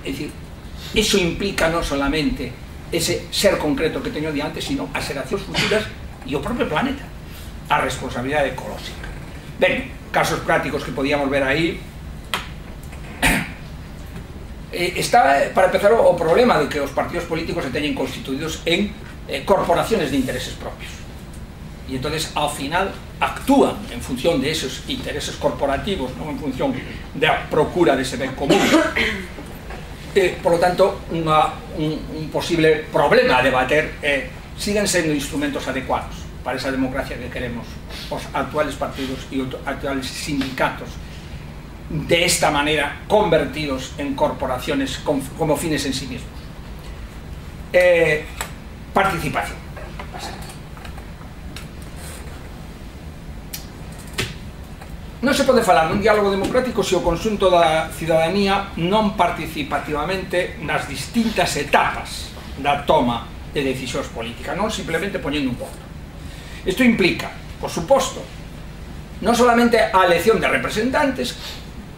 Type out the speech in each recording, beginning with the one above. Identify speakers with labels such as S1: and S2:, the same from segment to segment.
S1: É dicir, iso implica non solamente ese ser concreto que teño diante, sino as xeracións futuras e o propio planeta, a responsabilidade ecolóxica. Ben, casos prácticos que podíamos ver aí. Está, para empezar, o problema de que os partidos políticos se teñen constituídos en corporaciones de intereses propios. E entonces, ao final, actúan en función de esos intereses corporativos, non en función da procura dese ben común. Por lo tanto, un posible problema a debater é siguen sendo instrumentos adecuados para esa democracia que queremos os actuales partidos e os actuales sindicatos, de esta manera convertidos en corporaciones como fines en sí mismos. Participación. Non se pode falar dun diálogo democrático se o conxunto da cidadanía non participativamente nas distintas etapas da toma de decisións políticas, non simplemente poñendo un voto. Isto implica, por suposto, non solamente a elección de representantes,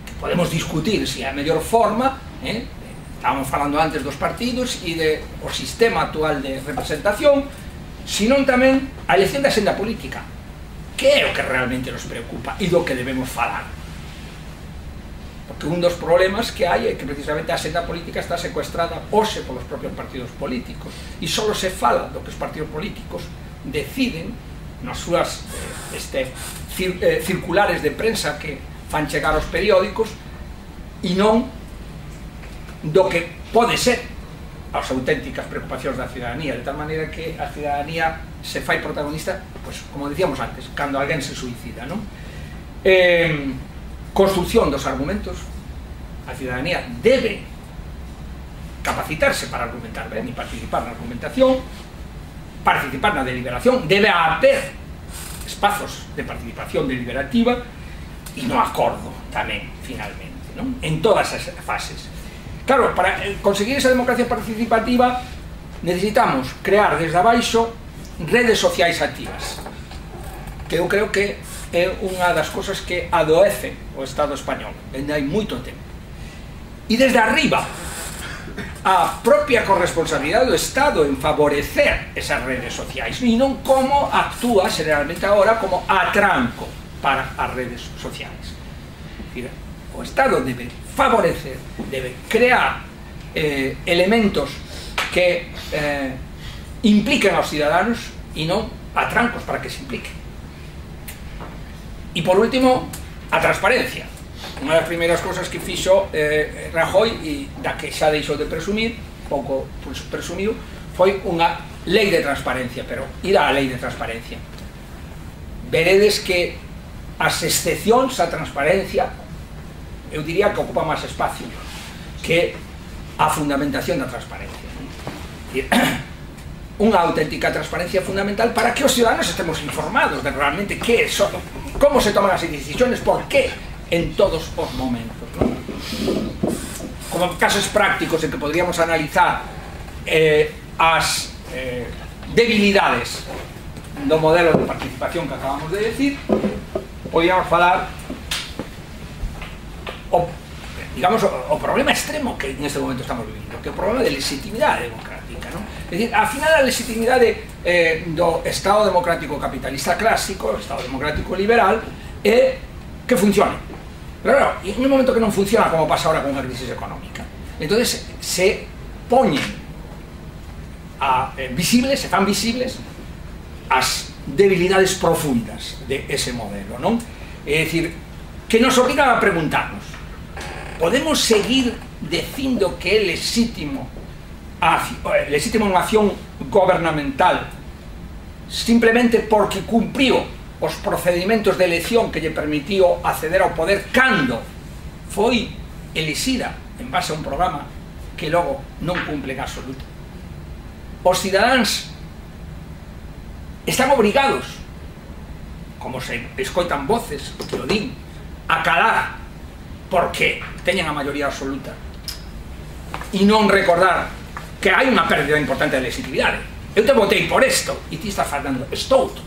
S1: que podemos discutir se é a mellor forma, estábamos falando antes dos partidos e do sistema actual de representación, sino tamén a elección da senda política. Que é o que realmente nos preocupa e do que debemos falar? Porque un dos problemas que hai é que precisamente a senda política está secuestrada hoxe polos propios partidos políticos e só se fala do que os partidos políticos deciden nas súas circulares de prensa que fan chegar aos periódicos e non do que pode ser as auténticas preocupacións da cidadanía, de tal maneira que a cidadanía se fai protagonista, pues, como decíamos antes, cando alguén se suicida, non? Construcción dos argumentos. A cidadanía debe capacitarse para argumentar ben e participar na argumentación, participar na deliberación, debe haber espazos de participación deliberativa e no acordo tamén, finalmente, non? En todas as fases. Claro, para conseguir esa democracia participativa necesitamos crear desde abaixo redes sociais activas, que eu creo que é unha das cosas que adoece o Estado español dende hai moito tempo. E desde arriba, a propia corresponsabilidade do Estado en favorecer esas redes sociais e non como actúa generalmente agora como atranco para as redes sociais. O Estado debe favorecer, debe crear elementos que impliquen aos ciudadanos e non atrancos para que se impliquen. E por último, a transparencia. Unha das primeiras cousas que fixo Rajoy e da que xa deixou de presumir, pouco presumiu, foi unha lei de transparencia, pero irá a lei de transparencia. Veredes que as excepcións á transparencia eu diría que ocupa máis espacio que a fundamentación da transparencia. Unha auténtica transparencia fundamental para que os ciudadanos estemos informados de realmente que son, como se toman as decisiones, por qué, en todos os momentos, ¿no? Como casos prácticos en que podríamos analizar as debilidades do modelo de participación que acabamos de decir, podríamos falar o problema extremo que en este momento estamos vivindo, que é o problema de legitimidade democrática, ¿no? É dicir, ao final a legitimidade do Estado democrático capitalista clásico, o Estado democrático liberal, é que funcione. Pero claro, en un momento que non funciona, como pasa ahora con a crisis económica, entonces se poñen visibles, se fan visibles as debilidades profundas de ese modelo, non? É dicir, que nos obligan a preguntarnos: podemos seguir dicindo que é legítimo unha acción gobernamental simplemente porque cumpriu os procedimentos de elección que lle permitiu acceder ao poder cando foi elixida en base a un programa que logo non cumple en absoluto? Os cidadáns están obrigados, como se escoitan voces que o din, a calar porque teñen a maioría absoluta e non recordar que hai unha pérdida importante de legitimidade. Eu te votei por isto e ti estás falando isto outro.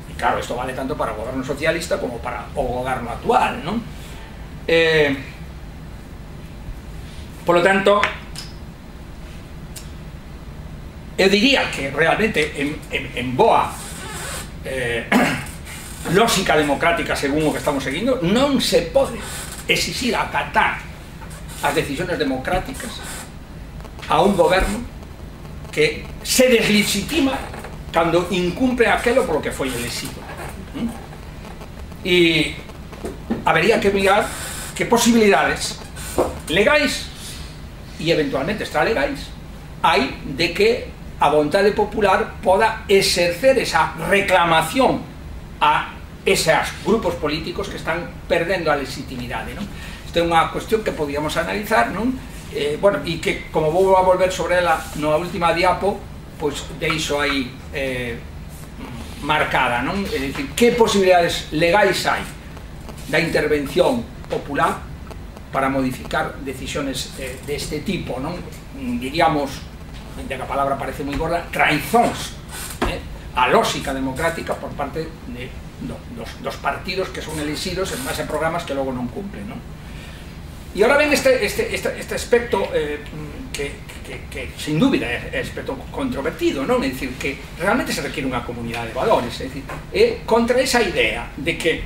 S1: E claro, isto vale tanto para o goberno socialista como para o goberno actual, non? Por lo tanto, eu diría que realmente en boa lógica democrática según o que estamos seguindo, non se pode exixir acatar as decisións democráticas a un goberno que se deslegitima cando incumpre aquelo polo que foi elegido. E habería que mirar que posibilidades legais e eventualmente extralegais hai de que a vontade popular poda exercer esa reclamación a esos grupos políticos que están perdendo a legitimidade, non? Isto é unha cuestión que podíamos analizar, non? Bueno, e que, como vou a volver sobre ela na última diapo, pois deixo aí marcada, non? É dicir, que posibilidades legais hai da intervención popular para modificar decisiones deste tipo, non? Diríamos, de que a palabra parece moi gorda, traizóns a lógica democrática por parte dos partidos que son elegidos en base a programas que logo non cumplen, non? E agora ven este aspecto que sin dúbida é aspecto controvertido, non? É dicir, que realmente se requiere unha comunidade de valores, é dicir, contra esa idea de que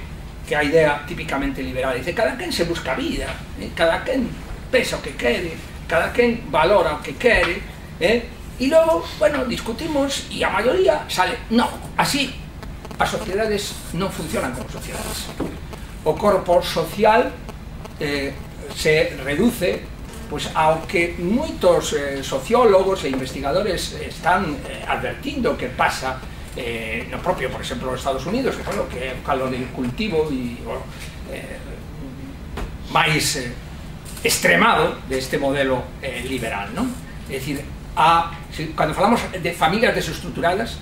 S1: a idea típicamente liberal dice cada quen se busca a vida, cada quen pensa o que quere, cada quen valora o que quere, e logo, bueno, discutimos e a maioría sale, no, así as sociedades non funcionan como sociedades. O corpo social se reduce pois ao que moitos sociólogos e investigadores están advertindo que pasa no propio, por exemplo, nos Estados Unidos, que é o calor del cultivo e máis extremado deste modelo liberal, non? É dicir, cando falamos de familias desestructuradas,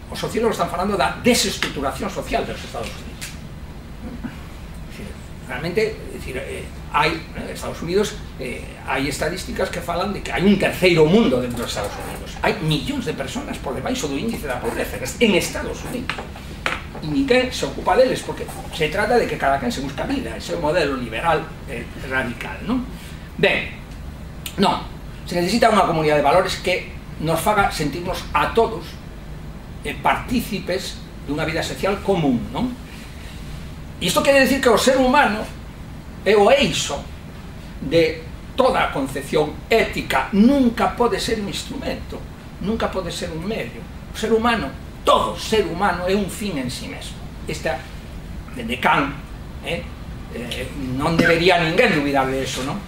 S1: os sociólogos están falando da desestructuración social dos Estados Unidos. Realmente, hai, en Estados Unidos, hai estadísticas que falan de que hai un terceiro mundo dentro dos Estados Unidos. Hai millóns de personas por debaixo do índice da pobreza en Estados Unidos. E ninguén se ocupa deles, porque se trata de que cada quen se busca vida. Ese é o modelo liberal radical, non? Ben, non. Se necesita unha comunidade de valores que nos faga sentirnos a todos partícipes dunha vida social común, non? E isto quere decir que o ser humano é o eixo de toda a concepción ética, nunca pode ser un instrumento, nunca pode ser un medio. O ser humano, todo ser humano é un fin en sí mesmo. Esta, dende Kant, non debería ninguén dubidar de eso, non?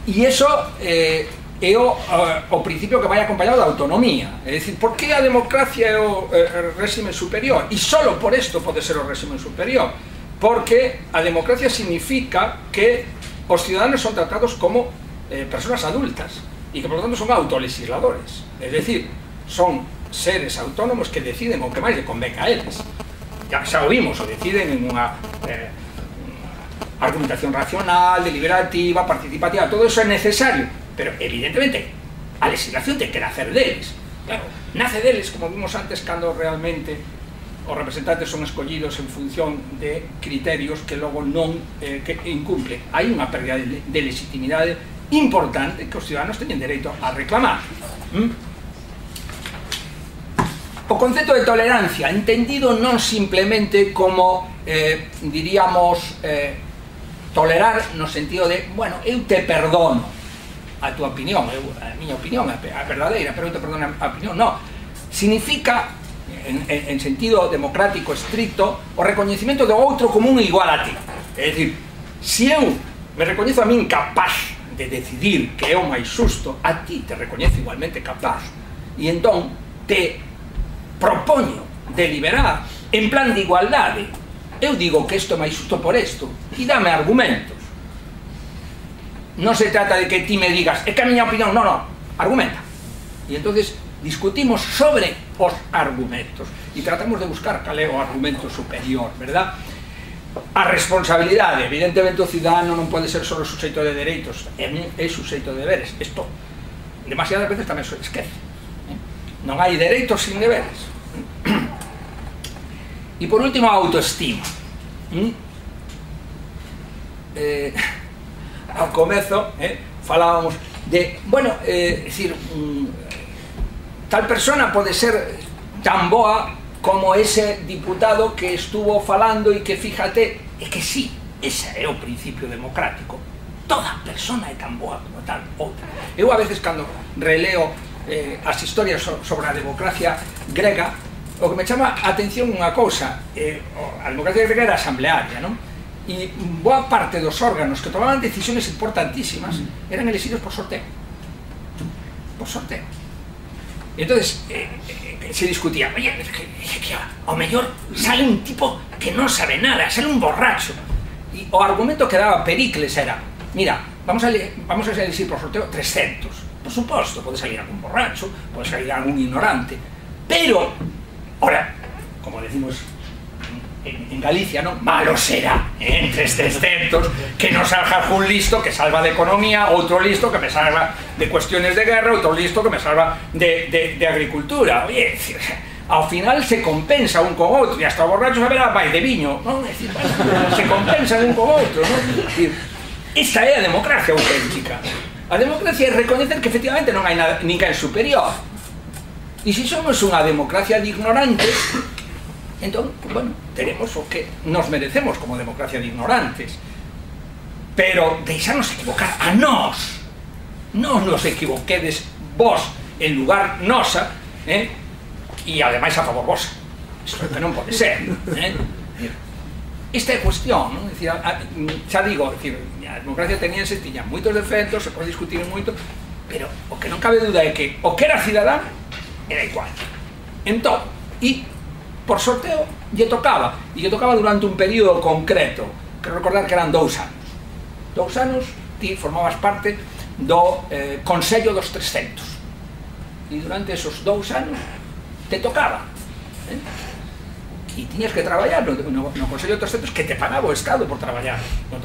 S1: E iso é o principio que vai acompañado da autonomía. É dicir, por que a democracia é o réxime superior? E solo por isto pode ser o réxime superior, porque a democracia significa que os ciudadanos son tratados como personas adultas e que por lo tanto son autolegisladores, é dicir, son seres autónomos que deciden o que máis lle convenga a eles. Xa o vimos, o deciden en unha argumentación racional, deliberativa, participativa, todo eso é necesario, pero evidentemente a legislación ten que nacer deles. Claro, nace deles, como vimos antes, cando realmente os representantes son escollidos en función de criterios que logo non incumplen. Hai unha pérdida de legitimidade importante que os ciudadanos teñen dereito a reclamar. O concepto de tolerancia, entendido non simplemente como, diríamos, tolerar no sentido de, bueno, eu te perdono a tua opinión, a miña opinión é verdadeira, pero eu te perdono a opinión, non. Significa, en sentido democrático estricto, o recoñecimento do outro como un igual a ti. É dicir, se eu me recoñezo a min capaz de decidir que é o máis xusto, a ti te recoñezo igualmente capaz, e entón te propoño deliberar en plan de igualdade. Eu digo que isto é máis xusto por isto, e dame argumentos. Non se trata de que ti me digas, é que a miña opinión, non, argumenta. E entonces discutimos sobre os argumentos e tratamos de buscar cal é o argumento superior, verdad? A responsabilidade, evidentemente o cidadano non pode ser só suxeito de dereitos, é suxeito de deberes. Isto demasiadas veces tamén se esquece. Non hai dereitos sin deberes. E por último, a autoestima. Ao comezo falábamos de, bueno, decir, tal persona pode ser tan boa como ese diputado que estuvo falando e que, fíjate, é que sí, ese é o principio democrático. Toda persona é tan boa como tal outra. Eu a veces, cando releo as historias sobre a democracia grega, o que me chama a atención unha cousa, a democracia grega era asamblearia, non? E boa parte dos órganos que tomaban decisiones importantísimas eran elegidos por sorteo. Por sorteo. E entonces se discutía, oye, que ao mellor sale un tipo que non sabe nada, sale un borracho. E o argumento que daba Pericles era, mira, vamos a elegir por sorteo 300. Por suposto, pode salir algún borracho, pode salir algún ignorante, pero, ahora, como decimos en Galicia, ¿no? Malo será, entre 300, que no salga un listo que salva de economía, outro listo que me salva de cuestiones de guerra, outro listo que me salva de agricultura. Oye, ao final se compensa un con outro, e hasta o borracho saberá máis de viño, non? É dicir, bueno, se compensa un con outro, non? É dicir, esta é a democracia auténtica. A democracia é recoñecer que efectivamente non hai ninguén superior. E se somos unha democracia de ignorantes, entón, bueno, teremos o que nos merecemos como democracia de ignorantes. Pero deixarnos equivocar a nós. Non nos equivoquedes vos en lugar nosa, e ademais a favor vosa. Isto que non pode ser. Esta é a cuestión, non? Xa digo, a democracia ateniense tiña moitos defectos, se pode discutir moito, pero o que non cabe duda é que o que era cidadán era igual. Entón, e por sorteo lle tocaba, e lle tocaba durante un período concreto, que recordar que eran 2 anos. 2 anos ti formabas parte do Consello dos 300, e durante esos 2 anos te tocaba, e tiñas que traballar no Consello dos 300, que te pagaba o Estado por traballar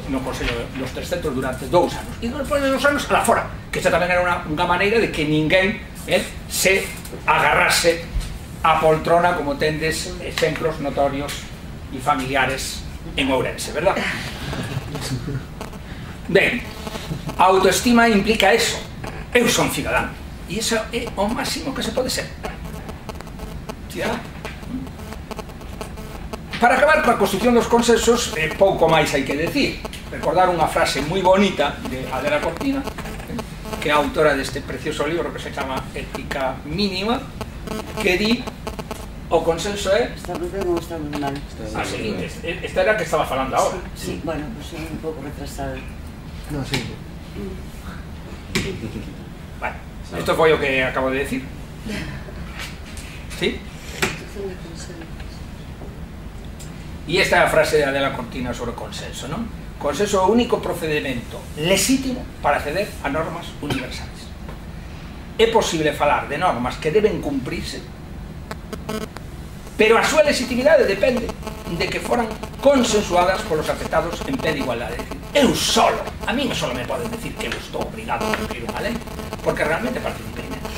S1: no Consello dos 300 durante 2 anos, e despois de 2 anos a la fora, que esta tamén era unha maneira de que ninguén se agarrase a poltrona, como tendes exemplos notorios e familiares en Ourense, verdad? Ben, a autoestima implica eso. Eu son cidadán, e iso é o máximo que se pode ser. Cidadán. Para acabar coa construcción dos consensos, pouco máis hai que decir. Recordar unha frase moi bonita de Adela Cortina, que é a autora deste precioso libro que se chama Ética Mínima, que di: o consenso é...
S2: Está moi ben ou está moi mal?
S1: A seguinte, esta era a que estaba falando agora.
S2: Sí, bueno, pues é un pouco retrasada.
S3: No, sí.
S1: Bueno, isto foi o que acabo de decir. ¿Sí? E esta é a frase de Adela Cortina sobre o consenso, non? Consenso é o único procedimento legítimo para acceder a normas universais. É posible falar de normas que deben cumprirse, pero a súa legitimidade depende de que foran consensuadas polos afectados en pé de igualdade. Eu solo, a mí solo me poden decir que eu estou obrigado a cumprir unha lei, porque realmente participei nela.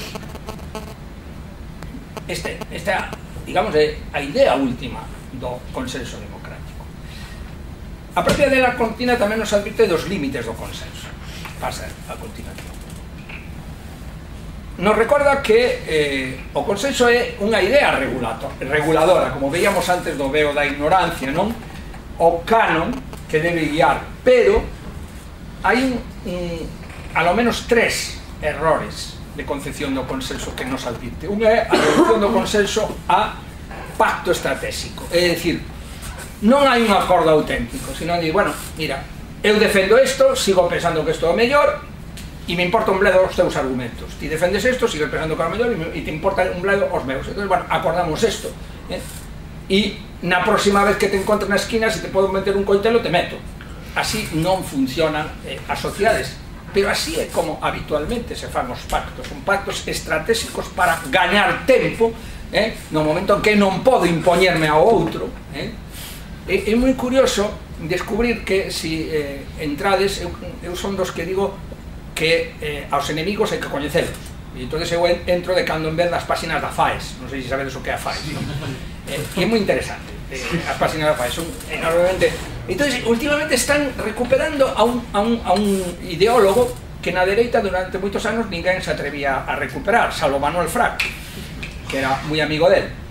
S1: Esta, digamos, é a idea última do consenso democrático. A propia de la Cortina tamén nos advirte dos límites do consenso. Pasa a continuación. Nos recorda que o consenso é unha idea reguladora, como veíamos antes do veo da ignorancia, non? O canon que debe guiar, pero hai a lo menos 3 errores de concepción do consenso que nos advirte. Unha é a reducción do consenso a pacto estratégico, é dicir, non hai un acordo auténtico, sino de, bueno, mira, eu defendo isto, sigo pensando que isto é o mellor, e me importa un bledo os teus argumentos. Ti defendes isto, sigues pensando que é o mellor, e te importa un bledo os meus. Entón, bueno, acordamos isto. E na próxima vez que te encontres na esquina, se te podo meter un coitelo, te meto. Así non funcionan as sociedades. Pero así é como habitualmente se fan os pactos. Son pactos estratégicos para gañar tempo, no momento en que non podo impoñerme ao outro. É moi curioso descubrir que, se entrades, eu son dos que digo que aos enemigos hai que coñecelos, e entón eu entro de cando en vez das páxinas da FAES, non sei se sabedes o que é a FAES, e é moi interesante, as páxinas da FAES son enormemente... Entón, últimamente están recuperando a un ideólogo que na dereita durante moitos anos ninguén se atrevía a recuperar, salvo Manuel Fraga, que era moi amigo del.